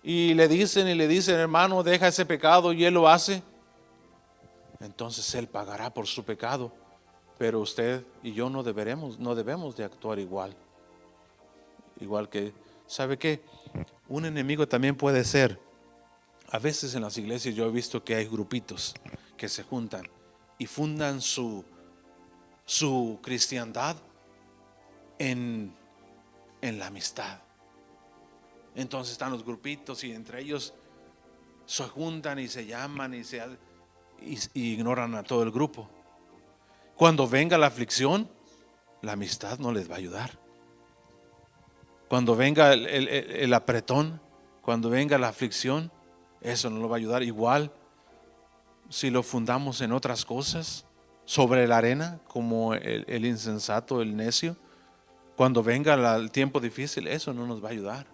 Speaker 1: y le dicen hermano, deja ese pecado, y él lo hace, entonces él pagará por su pecado. Pero usted y yo no debemos de actuar igual que, ¿sabe qué? Un enemigo también puede ser, a veces en las iglesias yo he visto que hay grupitos que se juntan y fundan su cristiandad en la amistad. Entonces están los grupitos y entre ellos se juntan y se llaman y ignoran a todo el grupo. Cuando venga la aflicción, la amistad no les va a ayudar. Cuando venga el apretón, cuando venga la aflicción, eso no lo va a ayudar. Igual si lo fundamos en otras cosas, sobre la arena, como el insensato, el necio, cuando venga el tiempo difícil, eso no nos va a ayudar.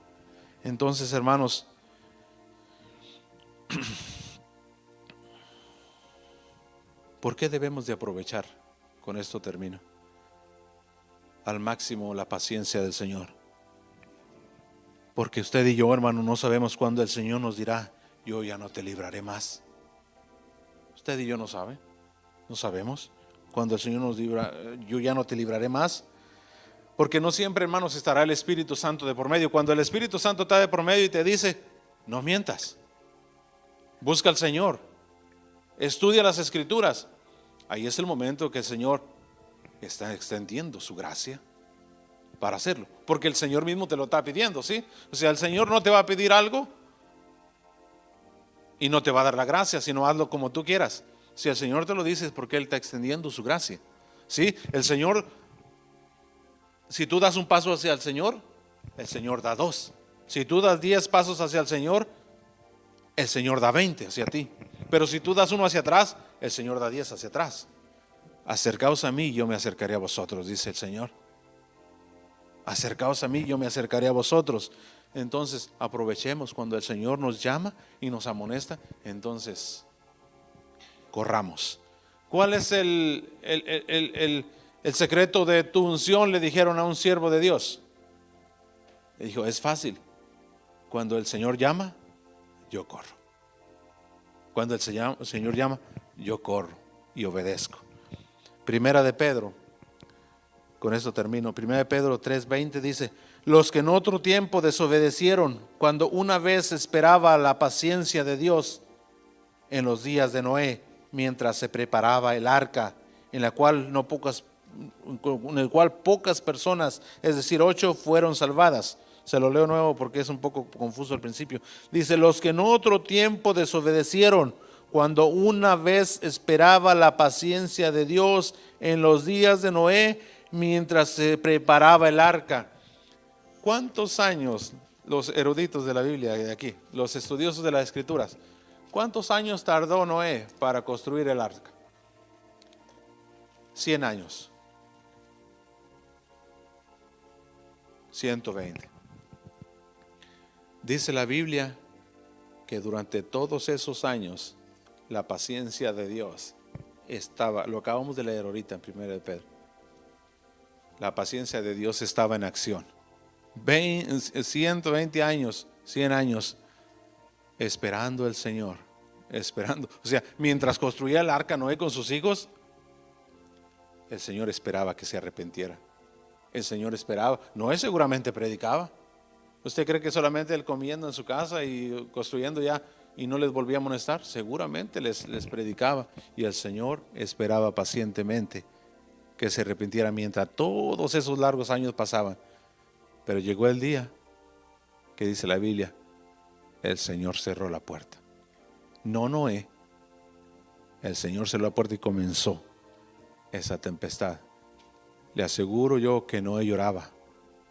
Speaker 1: Entonces, hermanos, ¿por qué debemos de aprovechar? Con esto termino. Al máximo la paciencia del Señor. Porque usted y yo, hermano, no sabemos cuándo el Señor nos dirá, yo ya no te libraré más. Usted y yo no sabemos cuando el Señor nos libra, yo ya no te libraré más. Porque no siempre, hermanos, estará el Espíritu Santo de por medio. Cuando el Espíritu Santo está de por medio y te dice, no mientas, busca al Señor, estudia las Escrituras, ahí es el momento que el Señor está extendiendo su gracia para hacerlo, porque el Señor mismo te lo está pidiendo, ¿sí? O sea, el Señor no te va a pedir algo y no te va a dar la gracia, sino hazlo como tú quieras. Si el Señor te lo dice es porque Él está extendiendo su gracia, ¿sí? El Señor, si tú das un paso hacia el Señor da 2. Si tú das 10 pasos hacia el Señor da 20 hacia ti. Pero si tú das uno hacia atrás, el Señor da 10 hacia atrás. Acercaos a mí y yo me acercaré a vosotros, dice el Señor. Acercaos a mí y yo me acercaré a vosotros. Entonces aprovechemos cuando el Señor nos llama y nos amonesta, entonces corramos. ¿Cuál es el secreto de tu unción? Le dijeron a un siervo de Dios. Le dijo, es fácil. Cuando el Señor llama, yo corro. Cuando el Señor llama, yo corro y obedezco. Primera de Pedro, con esto termino. Primera de Pedro 3:20 dice, los que en otro tiempo desobedecieron, cuando una vez esperaba la paciencia de Dios en los días de Noé, mientras se preparaba el arca, en el cual pocas personas, es decir, 8 fueron salvadas. Se lo leo nuevo porque es un poco confuso al principio. Dice, los que en otro tiempo desobedecieron, cuando una vez esperaba la paciencia de Dios en los días de Noé, mientras se preparaba el arca. ¿Cuántos años, los eruditos de la Biblia de aquí, los estudiosos de las Escrituras, cuántos años tardó Noé para construir el arca? 100 años. 120. Dice la Biblia que durante todos esos años la paciencia de Dios estaba, lo acabamos de leer ahorita en 1 de Pedro, la paciencia de Dios estaba en acción. 120 años, 100 años esperando al Señor, esperando. O sea, mientras construía el arca Noé con sus hijos, el Señor esperaba que se arrepintiera. El Señor esperaba. Noé seguramente predicaba. ¿Usted cree que solamente él comiendo en su casa y construyendo ya y no les volvía a amonestar? Seguramente les predicaba. Y el Señor esperaba pacientemente que se arrepintiera mientras todos esos largos años pasaban. Pero llegó el día que dice la Biblia, el Señor cerró la puerta. No Noé. El Señor cerró la puerta y comenzó esa tempestad. Le aseguro yo que Noé lloraba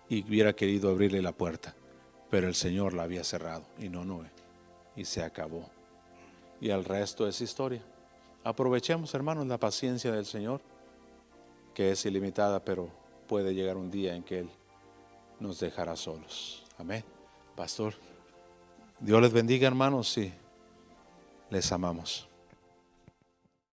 Speaker 1: y hubiera querido abrirle la puerta, pero el Señor la había cerrado y no Noé. Y se acabó. Y el resto es historia. Aprovechemos, hermanos, la paciencia del Señor, que es ilimitada, pero puede llegar un día en que Él nos dejará solos. Amén. Pastor, Dios les bendiga, hermanos, y les amamos.